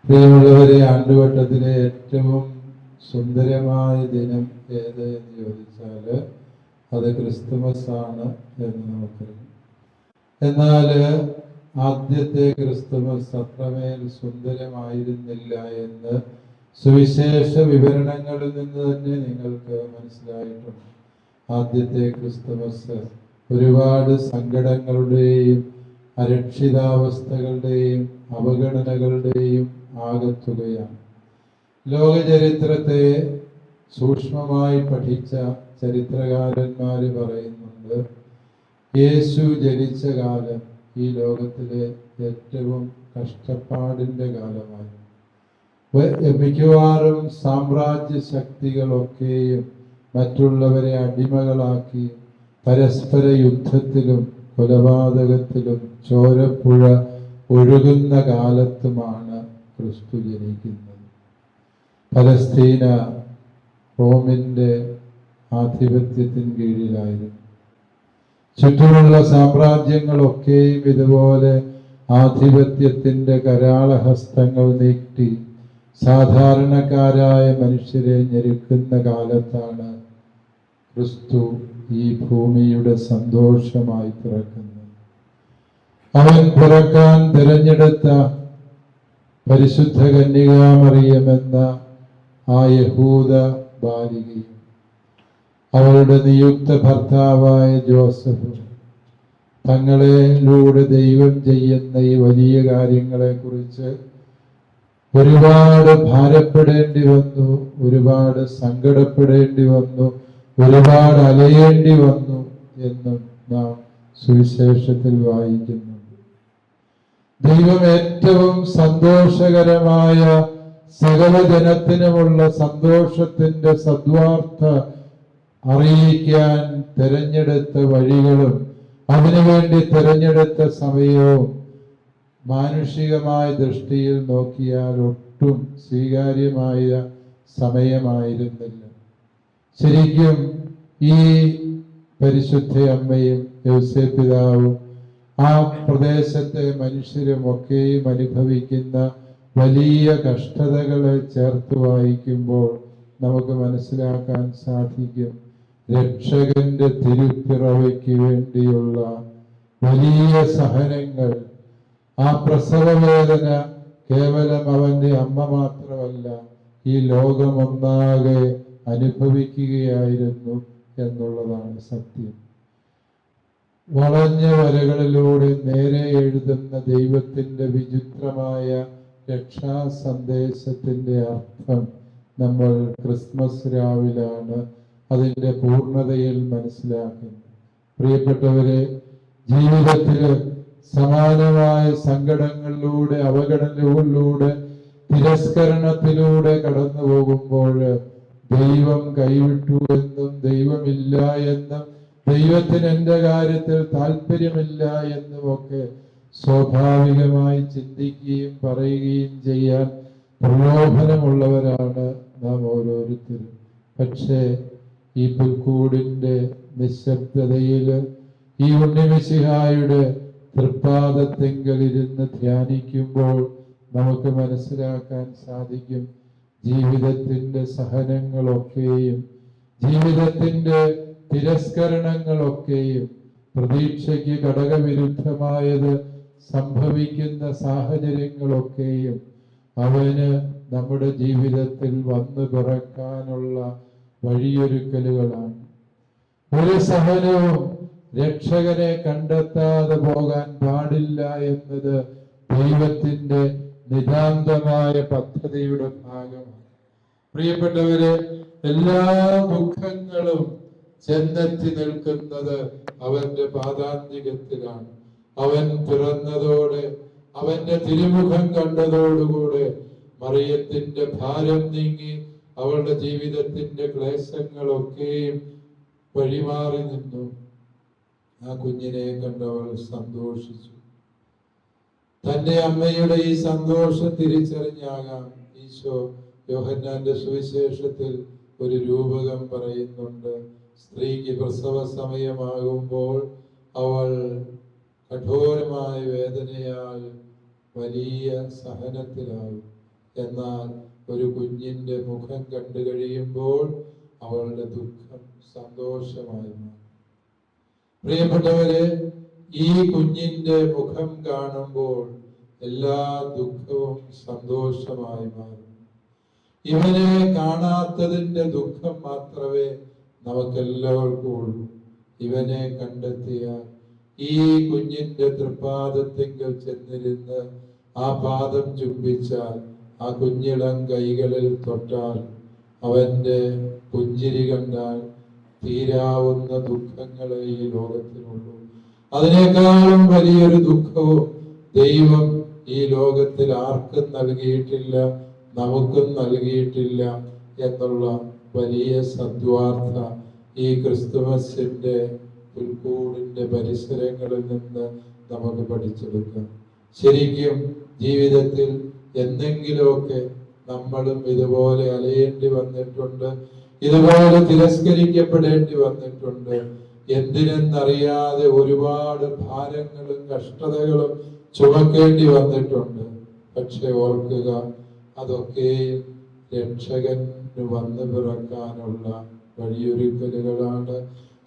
പ്രിയമുള്ളവരെ, ആണ്ടുവട്ടത്തിലെ ഏറ്റവും സുന്ദരമായ ദിനം ഏത് എന്ന് ചോദിച്ചാൽ അത് ക്രിസ്തുമസ് ആണ് എന്ന് നമുക്കറിയാം. എന്നാൽ ആദ്യത്തെ ക്രിസ്തുമസ് അത്രമേൽ സുന്ദരമായിരുന്നില്ല എന്ന് സുവിശേഷ വിവരണങ്ങളിൽ നിന്ന് തന്നെ നിങ്ങൾക്ക് മനസ്സിലായിട്ടുണ്ട്. ആദ്യത്തെ ക്രിസ്തുമസ് ഒരുപാട് സങ്കടങ്ങളുടെയും അരക്ഷിതാവസ്ഥകളുടെയും അവഗണനകളുടെയും ആകത്തുകയാണ്. ലോക ചരിത്രത്തെ സൂക്ഷ്മമായി പഠിച്ച ചരിത്രകാരന്മാർ പറയുന്നുണ്ട്, യേശു ജനിച്ച കാലം ഈ ലോകത്തിലെ ഏറ്റവും കഷ്ടപ്പാടിൻ്റെ കാലമായിരുന്നു. മിക്കവാറും സാമ്രാജ്യ ശക്തികളൊക്കെയും മറ്റുള്ളവരെ അടിമകളാക്കി പരസ്പര യുദ്ധത്തിലും കൊലപാതകത്തിലും ചോരപ്പുഴ ഒഴുകുന്ന കാലത്തുമാണ് ക്രിസ്തു ജനിക്കുന്നത്. പലസ്തീന റോമിൻ്റെ ആധിപത്യത്തിന് കീഴിലായിരുന്നു. ചുറ്റുമുള്ള സാമ്രാജ്യങ്ങളൊക്കെയും ഇതുപോലെ ആധിപത്യത്തിൻ്റെ കരാളഹസ്തങ്ങൾ നീട്ടി സാധാരണക്കാരായ മനുഷ്യരെ ഞെരുക്കുന്ന കാലത്താണ് ക്രിസ്തു ഈ ഭൂമിയുടെ സന്തോഷമായി പിറക്കുന്നത്. അവൻ പിറക്കാൻ തിരഞ്ഞെടുത്ത പരിശുദ്ധ കന്യകാമറിയമെന്ന ആ യഹൂദ ബാലികയും അവളുടെ നിയുക്ത ഭർത്താവായ ജോസഫും തങ്ങളിലൂടെ ദൈവം ചെയ്യുന്ന ഈ വലിയ കാര്യങ്ങളെക്കുറിച്ച് ഒരുപാട് ഭാരപ്പെടേണ്ടി വന്നു, ഒരുപാട് സങ്കടപ്പെടേണ്ടി വന്നു, ഒരുപാട് അലയേണ്ടി വന്നു എന്നും നാം സുവിശേഷത്തിൽ വായിക്കുന്നുണ്ട്. ദൈവം ഏറ്റവും സന്തോഷകരമായ സകല ജനത്തിനുമുള്ള സന്തോഷത്തിന്റെ സദ്വാർത്ത അറിയിക്കാൻ തിരഞ്ഞെടുത്ത വഴികളും അതിനുവേണ്ടി തിരഞ്ഞെടുത്ത സമയവും മാനുഷികമായ ദൃഷ്ടിയിൽ നോക്കിയാൽ ഒട്ടും സ്വീകാര്യമായ സമയമായിരുന്നില്ല. ശരിക്കും ഈ പരിശുദ്ധ അമ്മയും യോസേപ്പ് പിതാവും ആ പ്രദേശത്തെ മനുഷ്യരും ഒക്കെയും അനുഭവിക്കുന്ന വലിയ കഷ്ടതകളെ ചേർത്ത് വായിക്കുമ്പോൾ നമുക്ക് മനസ്സിലാക്കാൻ സാധിക്കും, രക്ഷകന്റെ തിരുപ്പിറവയ്ക്ക് വേണ്ടിയുള്ള വലിയ സഹനങ്ങൾ. ആ പ്രസവവേദന കേവലം അവന്റെ അമ്മ മാത്രമല്ല, ഈ ലോകമൊന്നാകെ അനുഭവിക്കുകയായിരുന്നു എന്നുള്ളതാണ് സത്യം. വളഞ്ഞ വരകളിലൂടെ നേരെ എഴുതുന്ന ദൈവത്തിന്റെ വിചിത്രമായ രക്ഷാ സന്ദേശത്തിന്റെ അർത്ഥം നമ്മൾ ക്രിസ്മസ് രാവിലാണ് അതിൻ്റെ പൂർണ്ണതയിൽ മനസ്സിലാക്കുന്നത്. പ്രിയപ്പെട്ടവരെ, ജീവിതത്തിൽ സമാനമായ സങ്കടങ്ങളിലൂടെ, അവഗണനകളിലൂടെ, തിരസ്കരണത്തിലൂടെ കടന്നു പോകുമ്പോൾ ദൈവം കൈവിട്ടു എന്നും ദൈവമില്ല എന്നും ദൈവത്തിന് എൻ്റെ കാര്യത്തിൽ താല്പര്യമില്ല എന്നുമൊക്കെ സ്വാഭാവികമായി ചിന്തിക്കുകയും പറയുകയും ചെയ്യാൻ പ്രലോഭനമുള്ളവരാണ് നാം ഓരോരുത്തരും. പക്ഷേ ഈ പുൽക്കൂടിൻ്റെ നിശബ്ദതയിൽ ഈ ഉണ്ണിമിശിഹായുടെ തൃപ്പാദത്തെങ്കിലിരുന്ന് ധ്യാനിക്കുമ്പോൾ നമുക്ക് മനസ്സിലാക്കാൻ സാധിക്കും, ജീവിതത്തിൻ്റെ സഹനങ്ങളൊക്കെയും ജീവിതത്തിൻ്റെ തിരസ്കരണങ്ങളൊക്കെയും പ്രതീക്ഷയ്ക്ക് ഘടകവിരുദ്ധമായത് സംഭവിക്കുന്ന സാഹചര്യങ്ങളൊക്കെയും അവന് നമ്മുടെ ജീവിതത്തിൽ വന്നു പിറക്കാനുള്ള വഴിയൊരുക്കലുകളാണ്. ഒരു സഹനവും രക്ഷകനെ കണ്ടെത്താതെ പോകാൻ പാടില്ല എന്നത് ദൈവത്തിന്റെ നിതാന്തമായ പദ്ധതിയുടെ ഭാഗമാണ്. പ്രിയപ്പെട്ടവരെ, എല്ലാ ദുഃഖങ്ങളും ചെന്നെത്തി നിൽക്കുന്നത് അവന്റെ പാദാന്തികത്തിലാണ്. അവൻ പിറന്നതോടെ, അവന്റെ തിരുമുഖം കണ്ടതോടുകൂടെ മറിയത്തിന്റെ ഭാരം നീങ്ങി, അവളുടെ ജീവിതത്തിന്റെ ക്ലേശങ്ങളൊക്കെയും വഴിമാറി നിന്നു. ആ കുഞ്ഞിനെ കണ്ടവൾ സന്തോഷിച്ചു. തന്റെ അമ്മയുടെ ഈ സന്തോഷം തിരിച്ചറിഞ്ഞാകാം ഈശോ യോഹന്നാന്റെ സുവിശേഷത്തിൽ ഒരു രൂപകം പറയുന്നുണ്ട്. സ്ത്രീക്ക് പ്രസവ സമയമാകുമ്പോൾ അവൾ കഠോരമായ വേദനയാൽ വലിയ സഹനത്തിലാകും. എന്നാൽ ഒരു കുഞ്ഞിന്റെ മുഖം കണ്ടു കഴിയുമ്പോൾ അവളുടെ ദുഃഖം സന്തോഷമായി മാറും. പ്രിയപ്പെട്ടവരെ, ഈ കുഞ്ഞിന്റെ മുഖം കാണുമ്പോൾ എല്ലാ ദുഃഖവും സന്തോഷമായി മാറും. ഇവനെ കാണാത്തതിന്റെ ദുഃഖം മാത്രമേ നമുക്കെല്ലാവർക്കും ഉള്ളൂ. ഇവനെ കണ്ടെത്തിയാൽ ഈ കുഞ്ഞിന്റെ തൃപ്പാദത്തിങ്കൽ ചെന്നിരുന്ന് ആ പാദം ചുംബിച്ചാൽ, ആ കുഞ്ഞിളം കൈകളിൽ തൊട്ടാൽ, അവന്റെ പുഞ്ചിരി കണ്ടാൽ തീരാവുന്ന ദുഃഖങ്ങളെ ഈ ലോകത്തിനുള്ളൂ. അതിനേക്കാളും വലിയൊരു ദുഃഖവും ദൈവം ഈ ലോകത്തിൽ ആർക്കും നൽകിയിട്ടില്ല, നമുക്കും നൽകിയിട്ടില്ല എന്നുള്ള വലിയ സദ്വാർത്ത ഈ ക്രിസ്തുമസിന്റെ പുൽക്കൂടിന്റെ പരിസരങ്ങളിൽ നിന്ന് നമുക്ക് പഠിച്ചെടുക്കാം. ശരിക്കും ജീവിതത്തിൽ എന്തെങ്കിലുമൊക്കെ നമ്മളും ഇതുപോലെ അലയേണ്ടി വന്നിട്ടുണ്ട്, ഇതുപോലെ തിരസ്കരിക്കപ്പെടേണ്ടി വന്നിട്ടുണ്ട്. എന്തിനെന്നറിയാതെ ഒരുപാട് ഭാരങ്ങളും കഷ്ടതകളും ചുമക്കേണ്ടി വന്നിട്ടുണ്ട്. പക്ഷെ ഓർക്കുക, അതൊക്കെയും രക്ഷകന് വന്നു പിറക്കാനുള്ള വഴിയൊരുക്കലുകളാണ്.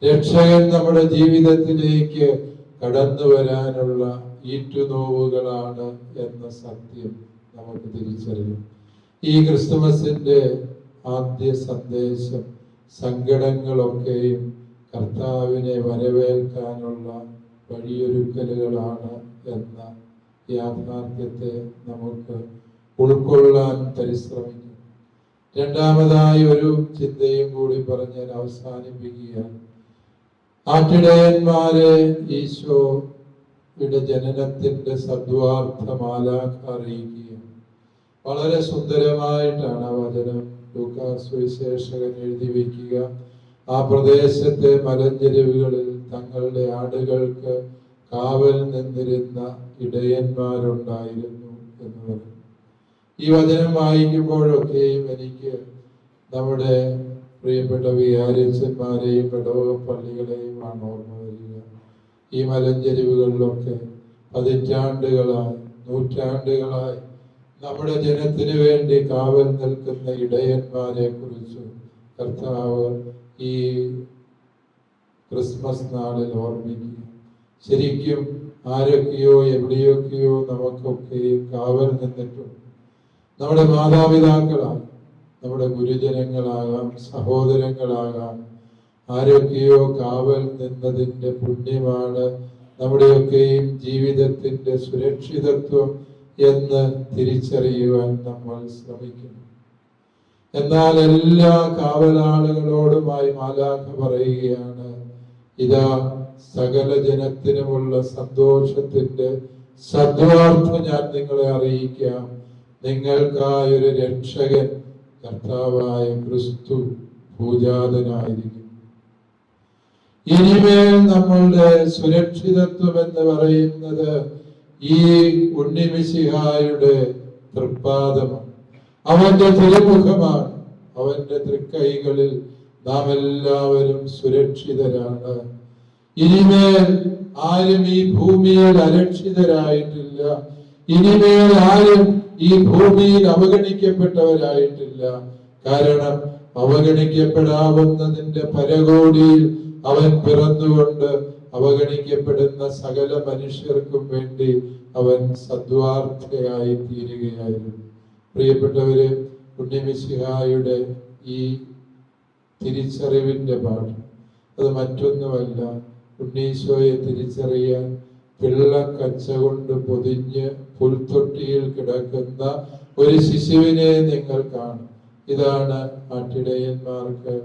രക്ഷകൻ നമ്മുടെ ജീവിതത്തിലേക്ക് കടന്നു വരാനുള്ള ഈറ്റുനോവുകളാണ് എന്ന സത്യം നമുക്ക് തിരിച്ചറിയും. ഈ ക്രിസ്തുമസിന്റെ ആദ്യ സന്ദേശം സങ്കടങ്ങളൊക്കെയും കർത്താവിനെ വരവേൽക്കാനുള്ള വഴിയൊരുക്കലുകളാണ് എന്ന യാഥാർത്ഥ്യത്തെ നമുക്ക് ഉൾക്കൊള്ളാൻ പരിശ്രമിക്കും. രണ്ടാമതായി ഒരു ചിന്തയും കൂടി പറഞ്ഞ് ഞാൻ അവസാനിപ്പിക്കുകയാണ്. ആട്ടിടയന്മാരെ ഈശോയുടെ ജനനത്തിന്റെ സദ്വാർത്ത മാലാഖ അറിയിക്കുകയാണ്. വളരെ സുന്ദരമായിട്ടാണ് ആ വചനം ലൂക്കാസ് സുവിശേഷകൻ എഴുതി വയ്ക്കുക. ആ പ്രദേശത്തെ മലഞ്ചെരുവുകളിൽ തങ്ങളുടെ ആടുകൾക്ക് കാവൽ നിന്നിരുന്ന ഇടയന്മാരുണ്ടായിരുന്നു എന്ന് പറയും. ഈ വചനം വായിക്കുമ്പോഴൊക്കെയും എനിക്ക് നമ്മുടെ പ്രിയപ്പെട്ട വികാരിച്ചന്മാരെയും ഇടവക പള്ളികളെയും ആണ് ഓർമ്മ വരിക. ഈ മലഞ്ചെരുവുകളിലൊക്കെ പതിറ്റാണ്ടുകളായി, നൂറ്റാണ്ടുകളായി നമ്മുടെ ജനത്തിന് വേണ്ടി കാവൽ നിൽക്കുന്ന ഇടയന്മാരെ കുറിച്ച് കർത്താവ് ഈ ക്രിസ്മസ് നാളിൽ ഓർമ്മിക്കുക. ശരിക്കും ആരൊക്കെയോ എവിടെയൊക്കെയോ നമുക്കൊക്കെയും കാവൽ നിന്നിട്ടുണ്ട്. നമ്മുടെ മാതാപിതാക്കളാകാം, നമ്മുടെ ഗുരുജനങ്ങളാകാം, സഹോദരങ്ങളാകാം, ആരൊക്കെയോ കാവൽ നിന്നതിൻ്റെ പുണ്യമാണ് നമ്മുടെയൊക്കെയും ജീവിതത്തിന്റെ സുരക്ഷിതത്വം എന്ന് തിരിച്ചറിയുവാൻ നമ്മൾ ശ്രമിക്കുന്നു. എന്നാൽ എല്ലാ കാവലാളുകളോടുമായി മാലാഖ പറയുകയാണ്, ഇതാ സകല ജനത്തിനുമുള്ള സന്തോഷത്തിന്റെ സദ്വാർത്ത ഞാൻ നിങ്ങളെ അറിയിക്കാം. നിങ്ങൾക്കായൊരു രക്ഷകൻ കർത്താവായ ക്രിസ്തു ഭൂജാതനായിരിക്കും. ഇനിമേൽ നമ്മളുടെ സുരക്ഷിതത്വം എന്ന് പറയുന്നത് ഈ ഉണ്ണിമിശിഹായുടെ തൃപ്പാദമാണ്, അവന്റെ തിരുമുഖമാണ്, അവന്റെ തൃക്കൈകളിൽ നാം എല്ലാവരും സുരക്ഷിതരാണ്. ഇനിമേൽ ആരും ഈ ഭൂമിയിൽ അരക്ഷിതരായിട്ടില്ല. ഇനിമേൽ ആരും ഈ ഭൂമിയിൽ അവഗണിക്കപ്പെട്ടവരായിട്ടില്ല. കാരണം അവഗണിക്കപ്പെടാവുന്നതിന്റെ പരകോടിയിൽ അവൻ പിറന്നുകൊണ്ട് അവഗണിക്കപ്പെടുന്ന സകല മനുഷ്യർക്കും വേണ്ടി അവൻ സദ്വാർത്തയായി തീരുകയായിരുന്നു. പ്രിയപ്പെട്ടവരെ, ഉണ്ണിമിശിഹായുടെ ഈ തിരിച്ചറിവിന്റെ പാഠം അത് മറ്റൊന്നുമല്ല. ഉണ്ണീശോയെ തിരിച്ചറിയാൻ പിള്ളക്കച്ച കൊണ്ട് പൊതിഞ്ഞ് പുൽത്തൊട്ടിയിൽ കിടക്കുന്ന ഒരു ശിശുവിനെ നിങ്ങൾ കാണും. ഇതാണ് ആട്ടിടയന്മാർക്ക്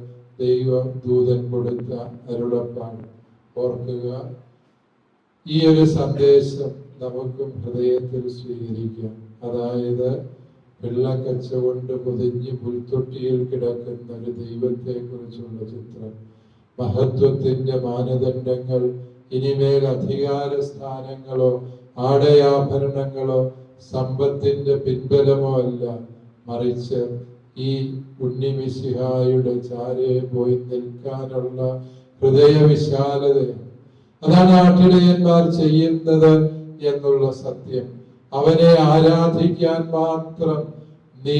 ദൈവദൂതൻ കൊടുത്ത അരുളപ്പാട്. ഓർക്കുക, ഈ ഒരു സന്ദേശം നമുക്കും ഹൃദയത്തിൽ സ്വീകരിക്കാം. അതായത് വെള്ളക്കച്ച കൊണ്ട് പൊതിഞ്ഞ് പുൽത്തൊട്ടിയിൽ കിടക്കുന്ന ഒരു ദൈവത്തെ കുറിച്ചുള്ള ചിത്രം. മഹത്വത്തിന്റെ മാനദണ്ഡങ്ങൾ ഇനിമേൽ അധികാര സ്ഥാനങ്ങളോ ആടയാഭരണങ്ങളോ സമ്പത്തിന്റെ പിൻബലമോ അല്ല, മറിച്ച് ഈ ഉണ്ണിമിശിഹായുടെ ചാരയെ പോയി നിൽക്കാനുള്ള ഹൃദയവിശാലതയാണ്. അതാണ് ആട്ടിടയന്മാർ ചെയ്യുന്നത് എന്നുള്ള സത്യം. അവനെ ആരാധിക്കാൻ മാത്രം നീ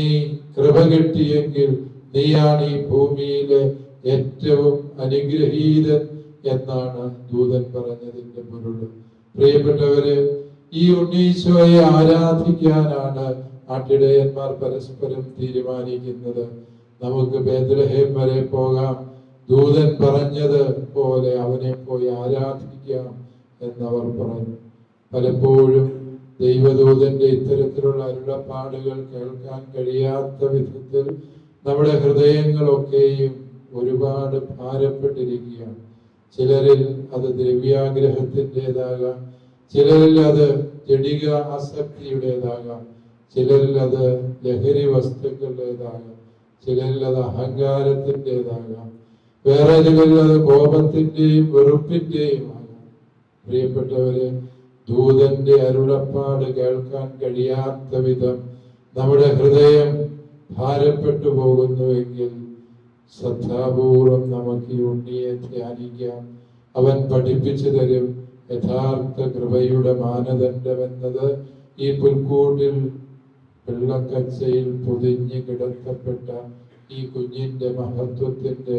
കൃപ കിട്ടിയെങ്കിൽ നീയാണ് ഈ ഭൂമിയിലെ ഏറ്റവും അനുഗ്രഹീതൻ എന്നാണ് ദൂതൻ പറഞ്ഞതിന്റെ പൊരുൾ. പ്രിയപ്പെട്ടവര്, ഈ ഉണ്ണീശോയെ ആരാധിക്കാനാണ് ആട്ടിടയന്മാർ പരസ്പരം തീരുമാനിക്കുന്നത്. നമുക്ക് ബേത്ലഹേം വരെ പോകാം, ദൂതൻ പറഞ്ഞത് പോലെ അവനെ പോയി ആരാധിക്കാം എന്നവർ പറഞ്ഞു. പലപ്പോഴും ദൈവദൂതന്റെ ഇത്തരത്തിലുള്ള അരുളപ്പാടുകൾ കേൾക്കാൻ കഴിയാത്ത വിധത്തിൽ നമ്മുടെ ഹൃദയങ്ങളൊക്കെയും ഒരുപാട് ഭാരപ്പെട്ടിരിക്കുകയാണ്. ചിലരിൽ അത് ദ്രവ്യാഗ്രഹത്തിൻ്റെതാകാം, ചിലരിൽ അത് ജഡിക ആസക്തിയുടേതാകാം, ചിലരിൽ അത് ലഹരി വസ്തുക്കളുടേതാകാം, ചിലരിൽ അത് അഹങ്കാരത്തിൻ്റെതാകാം, വേറെ ചിലരിൽ അത് കോപത്തിന്റെയും വെറുപ്പിന്റെയും ആകാം. പ്രിയപ്പെട്ടവരെ, ദൂതന്റെ അരുളപ്പാട് കേൾക്കാൻ കഴിയാത്ത വിധം നമ്മുടെ ഹൃദയം ഭാരപ്പെട്ടു പോകുന്നുവെങ്കിൽ ശ്രദ്ധാപൂർവം നമുക്ക് ഈ ഉണ്ണിയെ ധ്യാനിക്കാം. അവൻ പഠിപ്പിച്ചു തരും യഥാർത്ഥ കൃപയുടെ മാനദണ്ഡമെന്നത് ഈ പുൽക്കൂട്ടിൽ വെള്ളക്കച്ചയിൽ പൊതിഞ്ഞ് കിടത്തപ്പെട്ട ഈ കുഞ്ഞിന്റെ മഹത്വത്തിന്റെ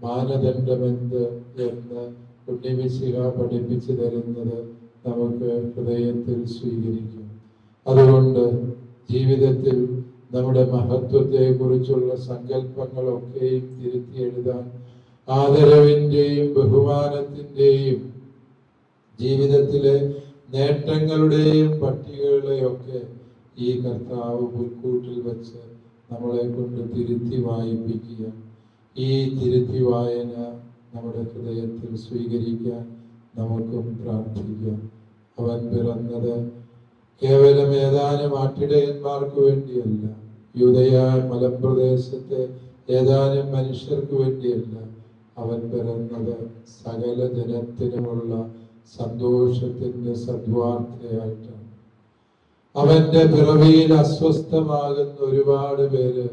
മാനദണ്ഡമെന്ത് എന്ന് ഉണ്ണിമിശിഹ പഠിപ്പിച്ചു തരുന്നത് നമുക്ക് ഹൃദയത്തിൽ സ്വീകരിക്കും. അതുകൊണ്ട് ജീവിതത്തിൽ നമ്മുടെ മഹത്വത്തെ കുറിച്ചുള്ള സങ്കല്പങ്ങളൊക്കെയും തിരുത്തി എഴുതാൻ, ആദരവിന്റെയും ബഹുമാനത്തിന്റെയും ജീവിതത്തിലെ നേട്ടങ്ങളുടെയും പട്ടികകളെയൊക്കെ ഈ കർത്താവ് പുൽക്കൂട്ടിൽ വെച്ച് നമ്മളെ കൊണ്ട് തിരുത്തി വായിപ്പിക്കുക. ഈ തിരുത്തി വായന നമ്മുടെ ഹൃദയത്തിൽ സ്വീകരിക്കാൻ നമുക്കും പ്രാർത്ഥിക്കാം. അവൻ പിറന്നത് കേവലം ഏതാനും ആട്ടിടയന്മാർക്ക് വേണ്ടിയല്ല, യൂദയ മലമ്പ്രദേശത്തെ ഏതാനും മനുഷ്യർക്ക് വേണ്ടിയല്ല. അവൻ പിറന്നത് സകല ജനത്തിനുമുള്ള സന്തോഷത്തിന്റെ സദ്വാർത്തയായിട്ടാണ്. അവന്റെ പിറവിയിൽ അസ്വസ്ഥമാകുന്ന ഒരുപാട് പേര്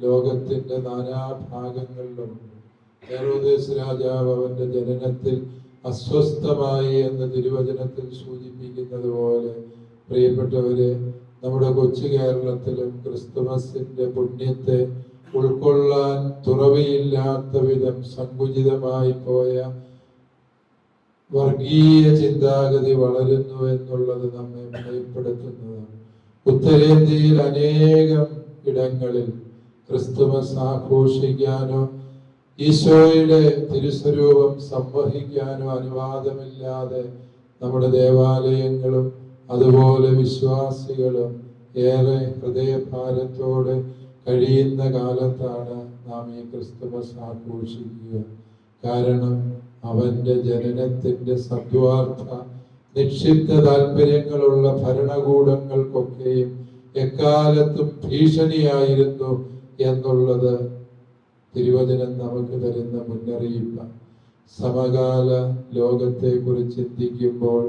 ലോകത്തിന്റെ നാനാഭാഗങ്ങളിലുമുണ്ട്. ഹെറോദേസ് രാജാവ് അവന്റെ ജനനത്തിൽ അസ്വസ്ഥമായി എന്ന് തിരുവചനത്തിൽ സൂചിപ്പിക്കുന്നത് പോലെ, പ്രിയപ്പെട്ടവരെ, നമ്മുടെ കൊച്ചു കേരളത്തിലും ക്രിസ്തുമസിന്റെ പുണ്യത്തെ ഉൾക്കൊള്ളാൻ തുറവിയില്ലാത്ത വിധം സങ്കുചിതമായി പോയ വർഗീയ ചിന്താഗതി വളരുന്നു എന്നുള്ളത് നമ്മെ ഭയപ്പെടുത്തുന്നതാണ്. ഉത്തരേന്ത്യയിൽ അനേകം ഇടങ്ങളിൽ ക്രിസ്തുമസ് ആഘോഷിക്കാനോ ഈശോയുടെ തിരുസ്വരൂപം സംവഹിക്കാനോ അനുവാദമില്ലാതെ നമ്മുടെ ദേവാലയങ്ങളും അതുപോലെ വിശ്വാസികളും ഏറെ ഹൃദയഭാരത്തോടെ കഴിയുന്ന കാലത്താണ് നാം ഈ ക്രിസ്തുമസ് ആഘോഷിക്കുക. കാരണം അവന്റെ ജനനത്തിന്റെ സദ്വാർത്ത നിക്ഷിപ്ത താല്പര്യങ്ങളുള്ള ഭരണകൂടങ്ങൾക്കൊക്കെയും എക്കാലത്തും ഭീഷണിയായിരുന്നു എന്നുള്ളത് തിരുവചനം നമുക്ക് തരുന്ന മുന്നറിയിപ്പാണ്. സമകാല ലോകത്തെ കുറിച്ച് ചിന്തിക്കുമ്പോൾ,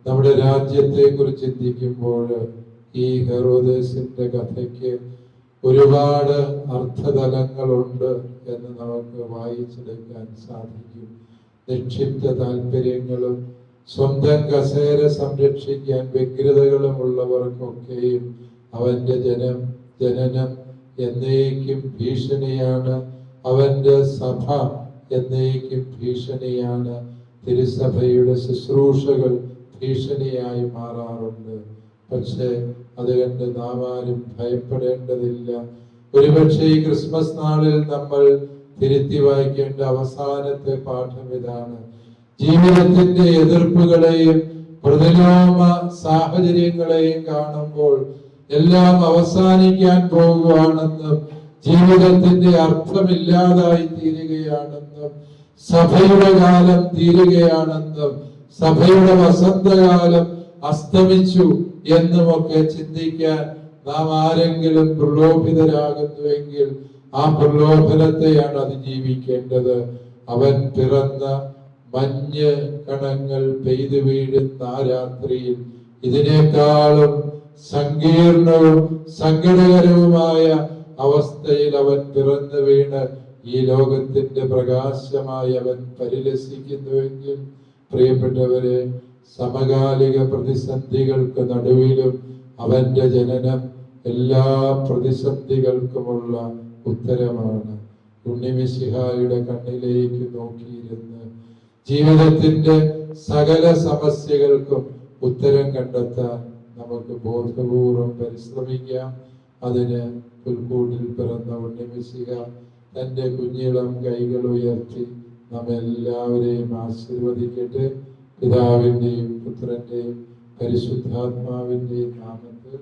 നമ്മുടെ രാജ്യത്തെ കുറിച്ച് ചിന്തിക്കുമ്പോൾ ഈ ഹെറോദേസിന്റെ കഥയ്ക്ക് ഒരുപാട് അർത്ഥതലങ്ങളുണ്ട് എന്ന് നമുക്ക് വായിച്ചെടുക്കാൻ സാധിക്കും. നിക്ഷിപ്ത താല്പര്യങ്ങളും സ്വന്തം കസേര സംരക്ഷിക്കാൻ വ്യഗ്രതകളും ഉള്ളവർക്കൊക്കെയും അവന്റെ ജനനം എന്നേക്കും ഭീഷണിയാണ്. അവന്റെ സഭ എന്നേക്കും ഭീഷണിയാണ്. തിരുസഭയുടെ ശുശ്രൂഷകൾ ഭീഷണിയായി മാറാറുണ്ട്. പക്ഷെ അതുകൊണ്ട് നാം ആരും ഭയപ്പെടേണ്ടതില്ല. ഒരുപക്ഷെ ഈ ക്രിസ്മസ് നാളിൽ നമ്മൾ തിരുത്തി വായിക്കേണ്ട അവസാനത്തെ പാഠം ഇതാണ്: ജീവിതത്തിന്റെ എതിർപ്പുകളെയും പ്രതിലോമ സാഹചര്യങ്ങളെയും കാണുമ്പോൾ എല്ലാം അവസാനിക്കാൻ പോകുകയാണെന്നും ജീവിതത്തിന്റെ അർത്ഥമില്ലാതായി തീരുകയാണെന്നും സഭയുടെ കാലം തീരുകയാണെന്നും സഭയുടെ വസന്തകാലം അസ്തമിച്ചു എന്നുമൊക്കെ ചിന്തിക്കാൻ നാം ആരെങ്കിലും പ്രലോഭിതരാകുന്നുവെങ്കിൽ ആ പ്രലോഭനത്തെയാണ് അതിജീവിക്കേണ്ടത്. അവൻ പിറന്ന മഞ്ഞ് കണങ്ങൾ പെയ്തു വീഴുന്ന ആ രാത്രിയിൽ ഇതിനേക്കാളും സങ്കീർണവും സങ്കടകരവുമായ അവസ്ഥയിൽ അവൻ പിറന്നു വീണ് ഈ ലോകത്തിന്റെ പ്രകാശമായി അവൻ പരിലസിക്കുന്നുവെങ്കിൽ, പ്രിയപ്പെട്ടവരെ, സമകാലിക പ്രതിസന്ധികൾക്ക് നടുവിലും അവന്റെ ജനനം എല്ലാ പ്രതിസന്ധികൾക്കുമുള്ള ഉത്തരമാണ്. ഉണ്ണിമിശിഹായുടെ കണ്ണിലേക്ക് നോക്കിയിരുന്ന് ജീവിതത്തിന്റെ സകല സമസ്യകൾക്കും ഉത്തരം കണ്ടെത്താൻ നമുക്ക് ബോധപൂർവം പരിശ്രമിക്കാം. അതിന് പുൽക്കൂട്ടിൽ പിറന്ന ഉണ്ണിമിശിഹ തന്റെ കുഞ്ഞിളം കൈകൾ ഉയർത്തി നമ്മെല്ലാവരെയും ആശീർവദിക്കട്ടെ. പിതാവിന്റെയും പുത്രന്റെയും പരിശുദ്ധാത്മാവിന്റെയും നാമത്തിൽ